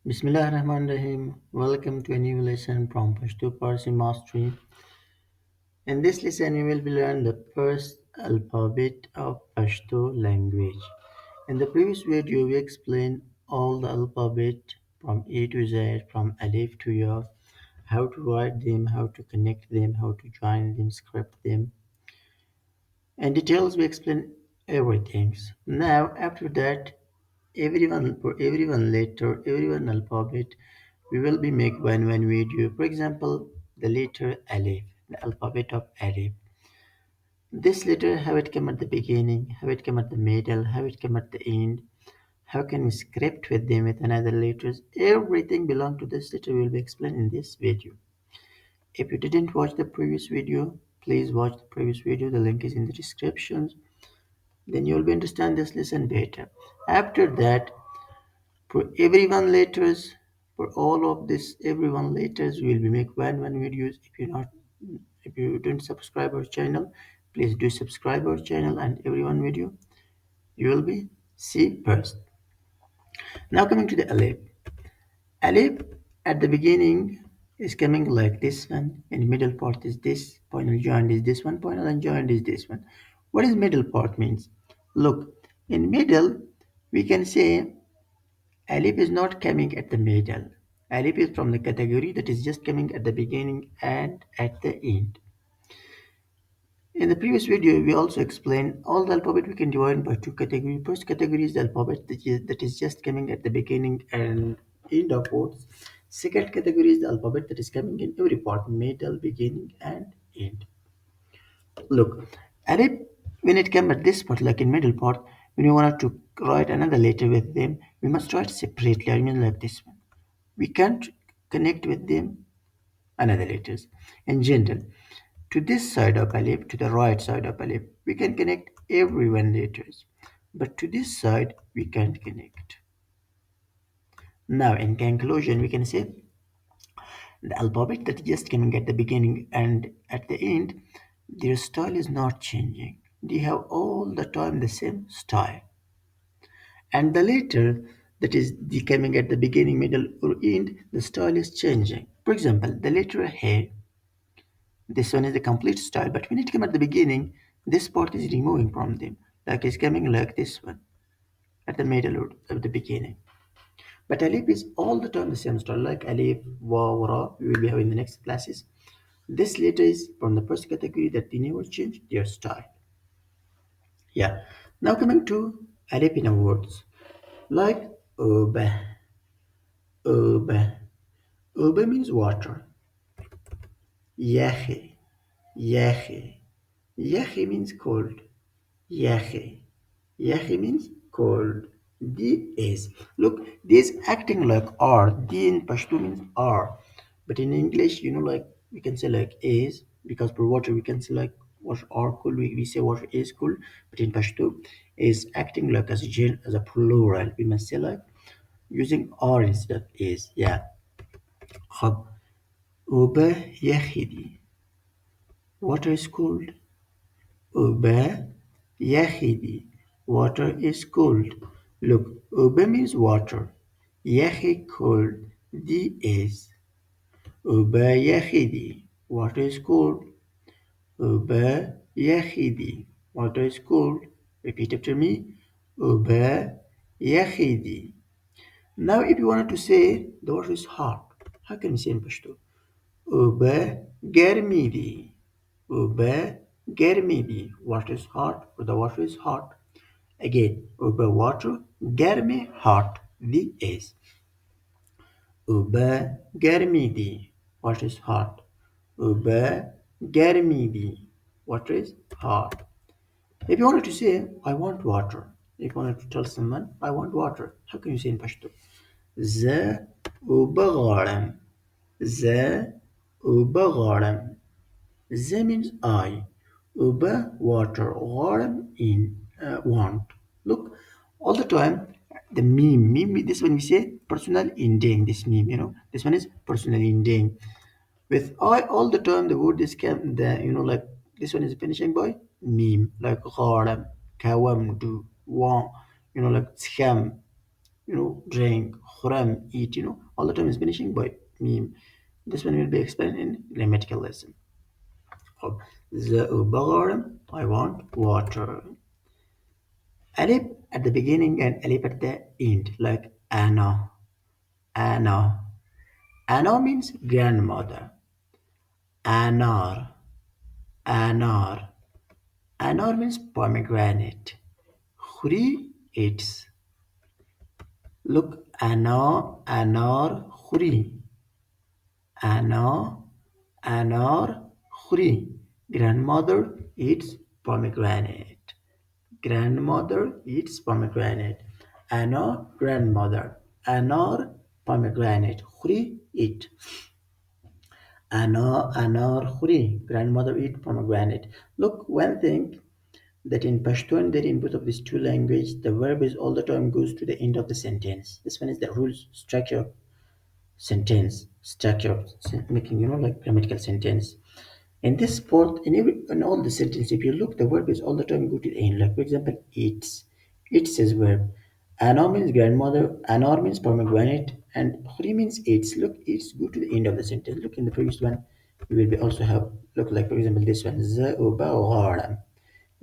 Bismillahirrahmanirrahim. Welcome to a new lesson from Pashto Farsi Mastery. In this lesson, we will be learning the first alphabet of Pashto language. In the previous video, we explained all the alphabet from A to Z, from Alif to Ya, how to write them, how to connect them, how to join them, script them. In details, we explain everything. Now, after that, for everyone letter, everyone alphabet, we will be make one video. For example, the letter Alif, the alphabet of Alif. This letter, how it come at the beginning, how it come at the middle, how it come at the end, how can we script with them with another letters. Everything belong to this letter will be explained in this video. If you didn't watch the previous video, please watch the previous video. The link is in the description. Then you will be understand this lesson better. After that, for everyone letters, for all of this everyone letters, we will be make one videos. If you don't subscribe our channel, please do subscribe our channel, and everyone video you will be see first. Now coming to the alif. Alif at the beginning is coming like this one, and middle part is this, final joint is this one, final and joint is this one. What is middle part means? Look, in middle we can say Alif is not coming at the middle. Alif is from the category that is just coming at the beginning and at the end. In the previous video, we also explained all the alphabet we can divide by two categories. First category is the alphabet that is just coming at the beginning and end of words. Second category is the alphabet that is coming in every part, middle, beginning, and end. Look, Alif, when it comes at this part, like in middle part, when we want to write another letter with them, we must write separately. I mean like this one. We can't connect with them another letters. In general, to this side of alif, to the right side of alif, we can connect every one letters. But to this side, we can't connect. Now, in conclusion, we can say the alphabet that is just coming at the beginning and at the end, their style is not changing. They have all the time the same style. And the letter that is the coming at the beginning, middle, or end, the style is changing. For example, the letter H, this one is the complete style, but when it comes at the beginning, this part is removing from them. Like it's coming like this one at the middle or at the beginning. But Alif is all the time the same style, like Alif, Waw, Ra, we will be having in the next classes. This letter is from the first category that they never change their style. Yeah. Now coming to Alif in a words. Like Uba. Uba. Uba means water. Yahi. Yahi. Yahi means cold. Yahi. Yahi means cold. D is. Look, this acting like R. D in Pashto means R. But in English, like we can say like is, because for water we can say like water are cool. We say water is cool. But in Pashto is acting like as a plural. We must say like using R instead of is. Yeah. خب Uba yahidi. Water is cold. Uba yahidi. Water is cold. Look, Uba means water. Yahi cold. D is. Uba yahidi. Water is cold. Uba yahidi. Water is cold. Repeat after me. Uba yahidi. Now, if you wanted to say the water is hot, how can we say in Pashto? Uba germidi. Uba germidi. Water is hot or the water is hot. Again, uba water, germi hot. The is. Uba germidi. Water is hot. Uba germidi. Water is hot. If you wanted to say, I want water. If you wanted to tell someone, I want water. How can you say in Pashto? The uba غارم. The uba غارم. The means I. Uba water. غارم in want. Look, all the time the meme. This one we say personal ending. This meme, this one is personal ending. With I all the time the word is came the like this one is finishing by meme like غارم, كومد, wa, like scam. drink, خورم, eat, all the time is finishing by meme. This one will be explained in grammatical lesson. The بغرم, I want water. Alif at the beginning and alif at the end, like Anna. Anna. Anna means grandmother. Anar. Anar. Anar means pomegranate. Khuri, it's. Look, Anar, Anar, Khuri. Anar, Anar, Khuri. Grandmother eats pomegranate. Grandmother eats pomegranate. Anar, grandmother. Anar, pomegranate. Khuri, eat. Anar, khuri. Grandmother eat pomegranate. Look, one thing that in Pashto and Dari, in both of these two languages, the verb is all the time goes to the end of the sentence. This one is the rules structure sentence structure, making like grammatical sentence. In this part, in all the sentence, if you look, the verb is all the time go to the end. Like for example, eats. Eats is verb. Anor means grandmother. Anor means pomegranate, and khuri means eats. Look, eats go to the end of the sentence. Look in the previous one, you will be also have look like for example this one. Za uba gharam.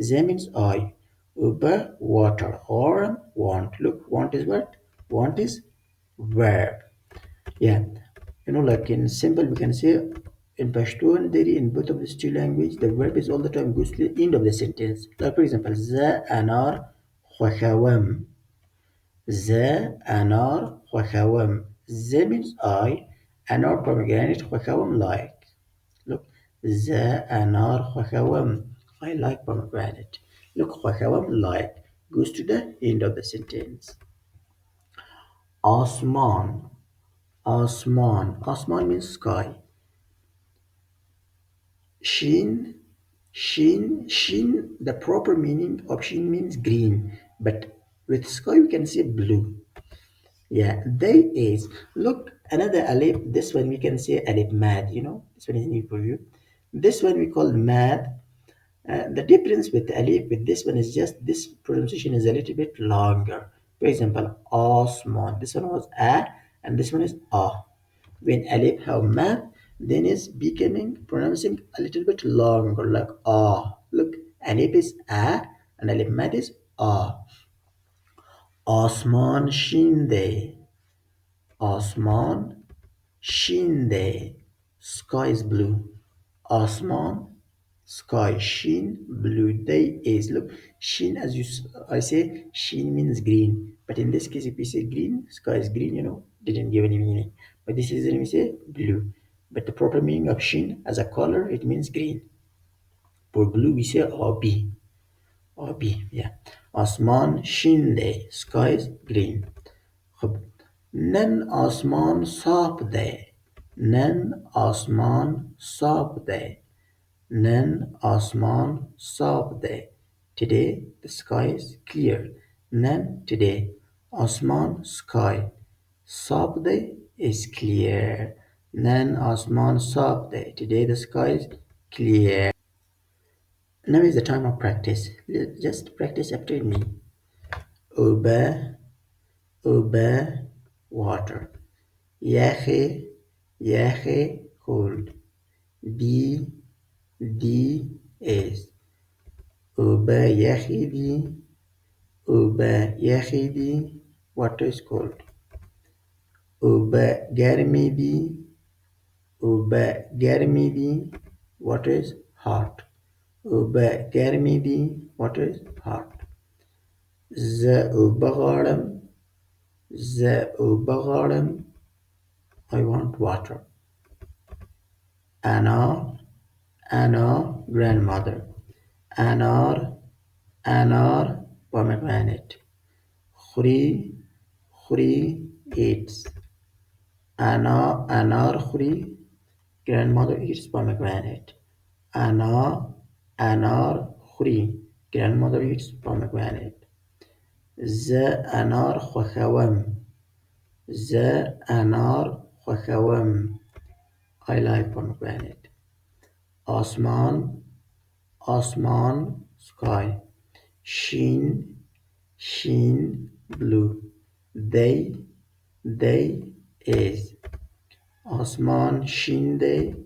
Za means I. Uba water. Gharam want. Look, want is what? Want is verb. Yeah, like in simple, we can say in Pashto and Dari, in both of these two languages, the verb is all the time goes to the end of the sentence. Like for example, za anar khwakawam. Za anar khwakawam. Za means I, anar pomegranate, khwakawam like. Look, za anar khwakawam. I like pomegranate. Look, khwakawam like goes to the end of the sentence. Asman. Asman. Asman means sky. Sheen, sheen. The proper meaning of sheen means green, but with sky we can say blue. Yeah, they is. Look, another alif. This one we can say alif mad. This one is new for you. This one we call mad. The difference with alif with this one is just this pronunciation is a little bit longer. For example, Osman. This one was a, and this one is a. When alif have mad, then is becoming pronouncing a little bit longer, like ah. Look, alif is a, and alif mad is a. Osman shinde. Osman shinde. Sky is blue. Osman, sky, sheen, blue. Day is. Look, sheen, as I say, sheen means green. But in this case, if we say green, sky is green, didn't give any meaning. But this is when we say blue. But the proper meaning of sheen as a color, it means green. For blue, we say abi. Abi, yeah. Asman shinde, sky is green. خب نن آسمان صاف ده نن آسمان صاف ده نن آسمان صاف ده. Today the sky is clear. Nan, today. Osman, sky. صاف ده is clear. Nan Osman صاف ده. Today the sky is clear. Now is the time of practice. Just practice after me. Uba, uba, water. Yahe, yahe, cold. D, D is. Uba yahidi, uba yahidi, water is cold. Uba garmidi, uba garmidi, water is hot. Uba garmidi, water is hot. Za uba garam, za uba garam, I want water. Anar, grandmother. Anar, pomegranate. Khuri, eats. Anar, khuri, grandmother eats pomegranate. Anar, khuri, grandmother eats pomegranate. Za anar khwakawam. Za anar khwakawam, I like pomegranate. Osman, sky. Sheen, blue. They, they is. Osman shinde,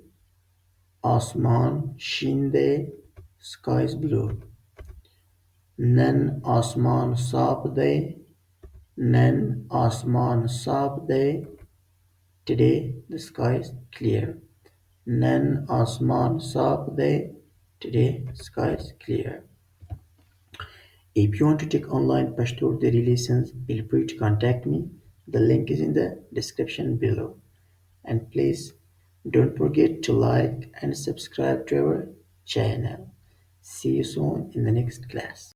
Osman shinde, sky is blue. Nan Osman saab de, Nan Osman saab de, today the sky is clear. Nan Osman saab de, today sky is clear. If you want to take online Pashto or Dari lessons, feel free to contact me. The link is in the description below. And please don't forget to like and subscribe to our channel. See you soon in the next class.